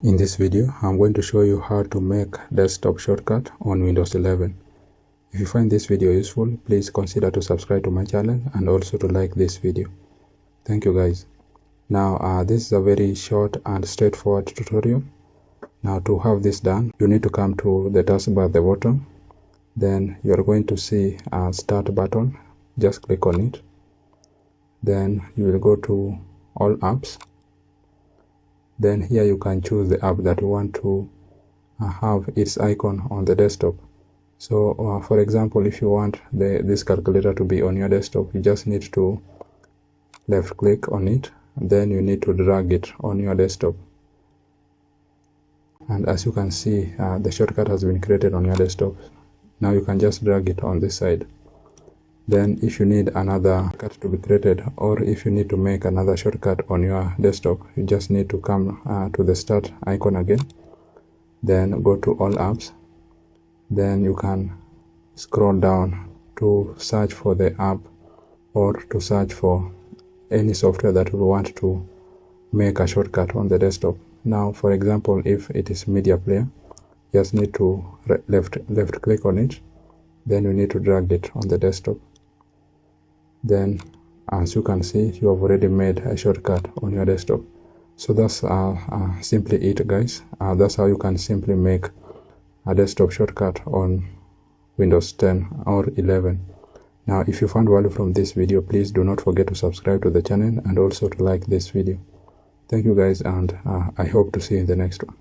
In this video, I'm going to show you how to make desktop shortcut on Windows 11. If you find this video useful, please consider to subscribe to my channel and also to like this video. Thank you guys. Now this is a very short and straightforward tutorial. Now to have this done, you need to come to the taskbar at the bottom. Then you are going to see a start button. Just click on it. Then you will go to all apps. Then here you can choose the app that you want to have its icon on the desktop. So for example, if you want this calculator to be on your desktop, you just need to left click on it. Then you need to drag it on your desktop. And as you can see, the shortcut has been created on your desktop. Now you can just drag it on this side. Then if you need another shortcut to be created, or if you need to make another shortcut on your desktop, you just need to come to the start icon again. Then go to all apps. Then you can scroll down to search for the app or to search for any software that you want to make a shortcut on the desktop. Now for example, if it is media player, you just need to left click on it. Then you need to drag it on the desktop. Then as you can see, you have already made a shortcut on your desktop. So that's simply it, guys. That's how you can simply make a desktop shortcut on Windows 10 or 11. Now if you found value from this video, please do not forget to subscribe to the channel and also to like this video. Thank you guys, and I hope to see you in the next one.